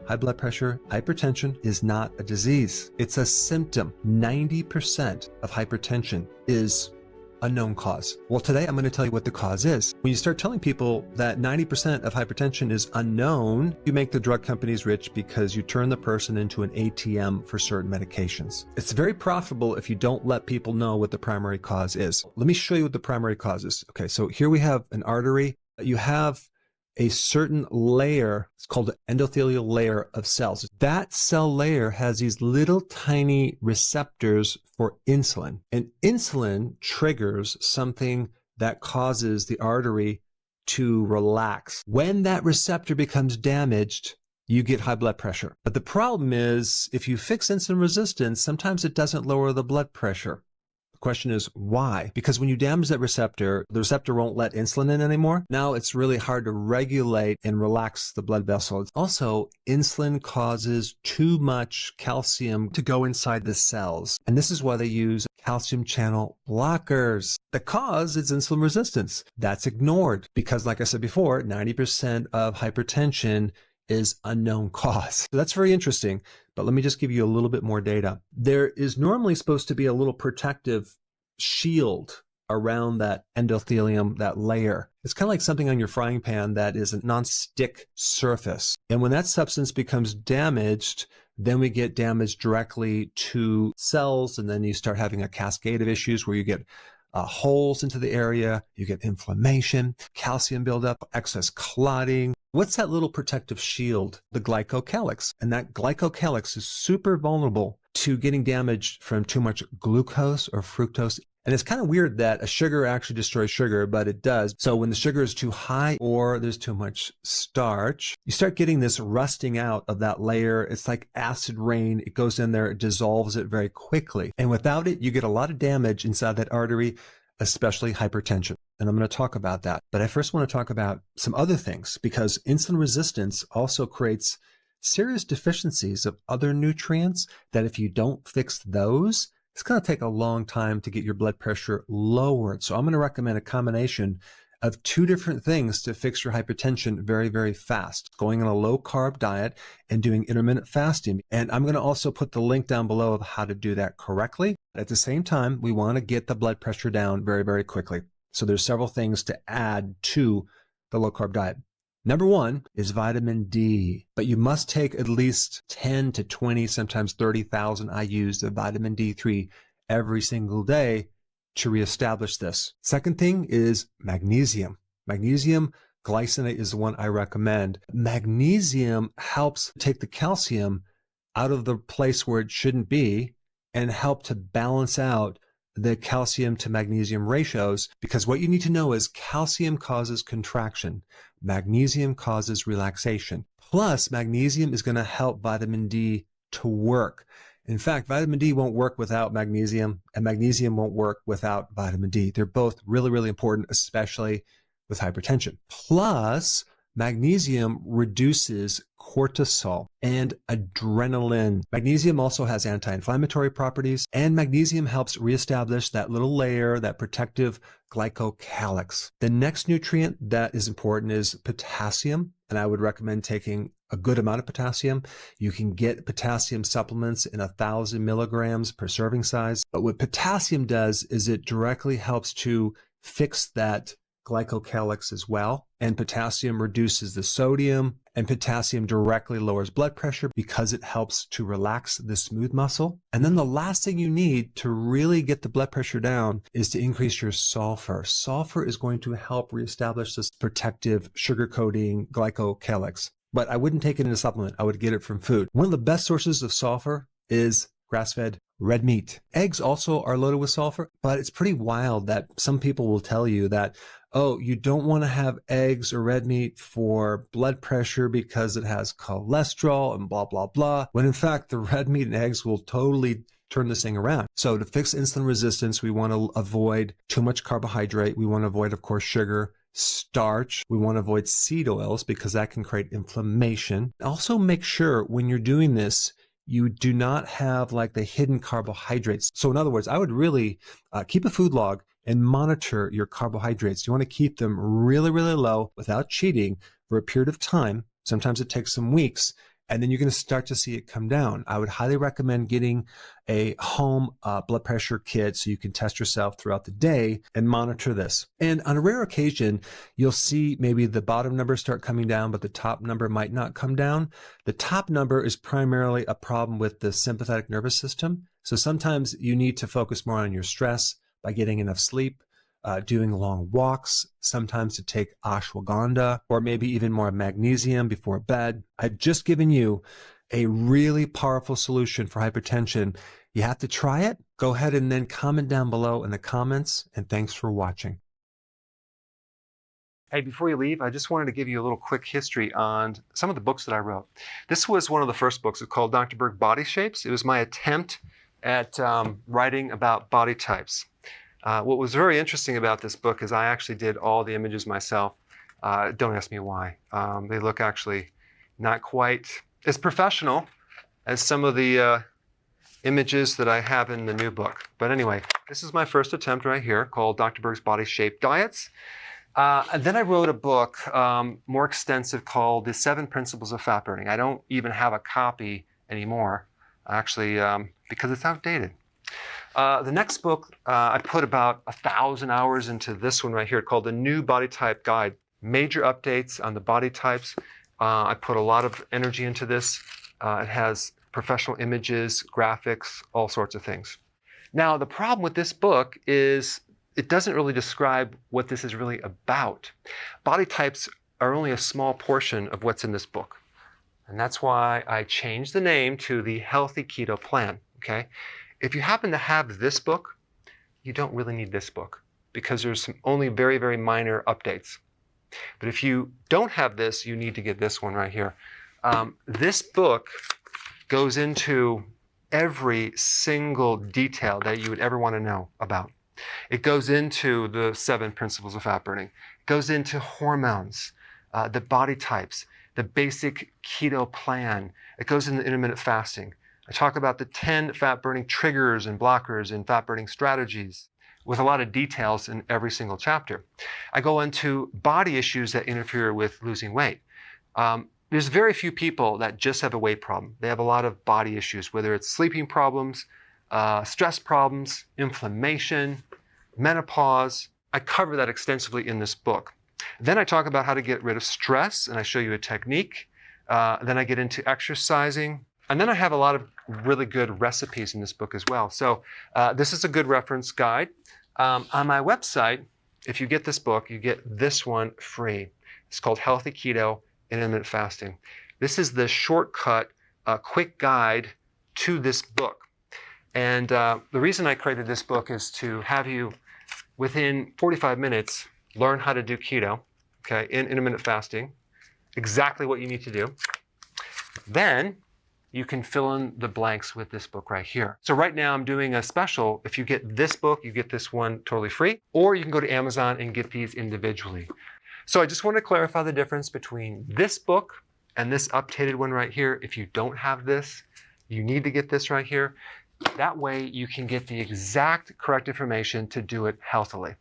high blood pressure, hypertension is not a disease. It's a symptom. 90% of hypertension is a known cause. Well, today I'm going to tell you what the cause is. When you start telling people that 90% of hypertension is unknown, you make the drug companies rich because you turn the person into an ATM for certain medications. It's very profitable if you don't let people know what the primary cause is. Let me show you what the primary cause is. Okay, so here we have an artery. You have a certain layer, it's called the endothelial layer of cells. That cell layer has these little tiny receptors for insulin. And insulin triggers something that causes the artery to relax. When that receptor becomes damaged, you get high blood pressure. But the problem is, if you fix insulin resistance, sometimes it doesn't lower the blood pressure. The question is why? Because when you damage that receptor, the receptor won't let insulin in anymore. Now it's really hard to regulate and relax the blood vessels. Also, insulin causes too much calcium to go inside the cells. And this is why they use calcium channel blockers. The cause is insulin resistance. That's ignored because, like I said before, 90% of hypertension is unknown cause. So that's very interesting, but let me just give you a little bit more data. There is normally supposed to be a little protective shield around that endothelium, that layer. It's kind of like something on your frying pan that is a non-stick surface. And when that substance becomes damaged, then we get damage directly to cells, and then you start having a cascade of issues where you get holes into the area, you get inflammation, calcium buildup, excess clotting. What's that little protective shield? The glycocalyx. And that glycocalyx is super vulnerable to getting damaged from too much glucose or fructose. And it's kind of weird that a sugar actually destroys sugar, but it does. So when the sugar is too high or there's too much starch, you start getting this rusting out of that layer. It's like acid rain. It goes in there, it dissolves it very quickly. And without it, you get a lot of damage inside that artery, especially hypertension. And I'm going to talk about that. But I first want to talk about some other things because insulin resistance also creates serious deficiencies of other nutrients that if you don't fix those, it's going to take a long time to get your blood pressure lowered. So I'm going to recommend a combination of two different things to fix your hypertension very, very fast. Going on a low carb diet and doing intermittent fasting. And I'm going to also put the link down below of how to do that correctly. At the same time, we want to get the blood pressure down very, very quickly. So there's several things to add to the low carb diet. Number one is vitamin D, but you must take at least 10 to 20, sometimes 30,000 IUs of vitamin D3 every single day to reestablish this. Second thing is magnesium. Magnesium glycinate is the one I recommend. Magnesium helps take the calcium out of the place where it shouldn't be and help to balance out the calcium to magnesium ratios, because what you need to know is calcium causes contraction, magnesium causes relaxation. Plus, magnesium is going to help vitamin D to work. In fact, vitamin D won't work without magnesium, and magnesium won't work without vitamin D. They're both really, really important, especially with hypertension. Plus, magnesium reduces cortisol and adrenaline. Magnesium also has anti-inflammatory properties, and magnesium helps reestablish that little layer, that protective glycocalyx. The next nutrient that is important is potassium, and I would recommend taking a good amount of potassium. You can get potassium supplements in 1,000 milligrams per serving size. But what potassium does is it directly helps to fix that glycocalyx as well. And potassium reduces the sodium, and potassium directly lowers blood pressure because it helps to relax the smooth muscle. And then the last thing you need to really get the blood pressure down is to increase your sulfur. Sulfur is going to help reestablish this protective sugar coating glycocalyx. But I wouldn't take it in a supplement. I would get it from food. One of the best sources of sulfur is grass-fed red meat. Eggs also are loaded with sulfur, but it's pretty wild that some people will tell you that, oh, you don't want to have eggs or red meat for blood pressure because it has cholesterol and blah, blah, blah. When in fact, the red meat and eggs will totally turn this thing around. So to fix insulin resistance, we want to avoid too much carbohydrate. We want to avoid, of course, sugar, starch. We want to avoid seed oils because that can create inflammation. Also make sure when you're doing this, you do not have like the hidden carbohydrates. So in other words, I would really keep a food log and monitor your carbohydrates. You want to keep them really, really low without cheating for a period of time. Sometimes it takes some weeks. and then you're going to start to see it come down. I would highly recommend getting a home blood pressure kit so you can test yourself throughout the day and monitor this. And on a rare occasion, you'll see maybe the bottom number start coming down, but the top number might not come down. The top number is primarily a problem with the sympathetic nervous system. So sometimes you need to focus more on your stress by getting enough sleep, doing long walks, sometimes to take ashwagandha, or maybe even more magnesium before bed. I've just given you a really powerful solution for hypertension. You have to try it. Go ahead and then comment down below in the comments, and thanks for watching. Hey, before you leave, I just wanted to give you a little quick history on some of the books that I wrote. This was one of the first books. It's called Dr. Berg Body Shapes. It was my attempt at writing about body types. What was very interesting about this book is I actually did all the images myself. Don't ask me why. They look actually not quite as professional as some of the images that I have in the new book. But anyway, this is my first attempt right here called Dr. Berg's Body Shape Diets. And then I wrote a book more extensive called The 7 Principles of Fat Burning. I don't even have a copy anymore, actually, because it's outdated. The next book, I put about 1,000 hours into this one right here called The New Body Type Guide. Major updates on the body types. I put a lot of energy into this. It has professional images, graphics, all sorts of things. Now, the problem with this book is it doesn't really describe what this is really about. Body types are only a small portion of what's in this book. And that's why I changed the name to the Healthy Keto Plan, okay? If you happen to have this book, you don't really need this book because there's only very, very minor updates. But if you don't have this, you need to get this one right here. This book goes into every single detail that you would ever want to know about. It goes into the 7 principles of fat burning. It goes into hormones, the body types, the basic keto plan. It goes into intermittent fasting. I talk about the 10 fat-burning triggers and blockers and fat-burning strategies with a lot of details in every single chapter. I go into body issues that interfere with losing weight. There's very few people that just have a weight problem. They have a lot of body issues, whether it's sleeping problems, stress problems, inflammation, menopause. I cover that extensively in this book. Then I talk about how to get rid of stress, and I show you a technique. Then I get into exercising. And then I have a lot of really good recipes in this book as well. So this is a good reference guide. On my website, if you get this book, you get this one free. It's called Healthy Keto and Intermittent Fasting. This is the shortcut, quick guide to this book. And the reason I created this book is to have you, within 45 minutes, learn how to do keto, okay, in intermittent fasting, exactly what you need to do. Then you can fill in the blanks with this book right here. So right now I'm doing a special. If you get this book, you get this one totally free, or you can go to Amazon and get these individually. So I just want to clarify the difference between this book and this updated one right here. If you don't have this, you need to get this right here. That way you can get the exact correct information to do it healthily.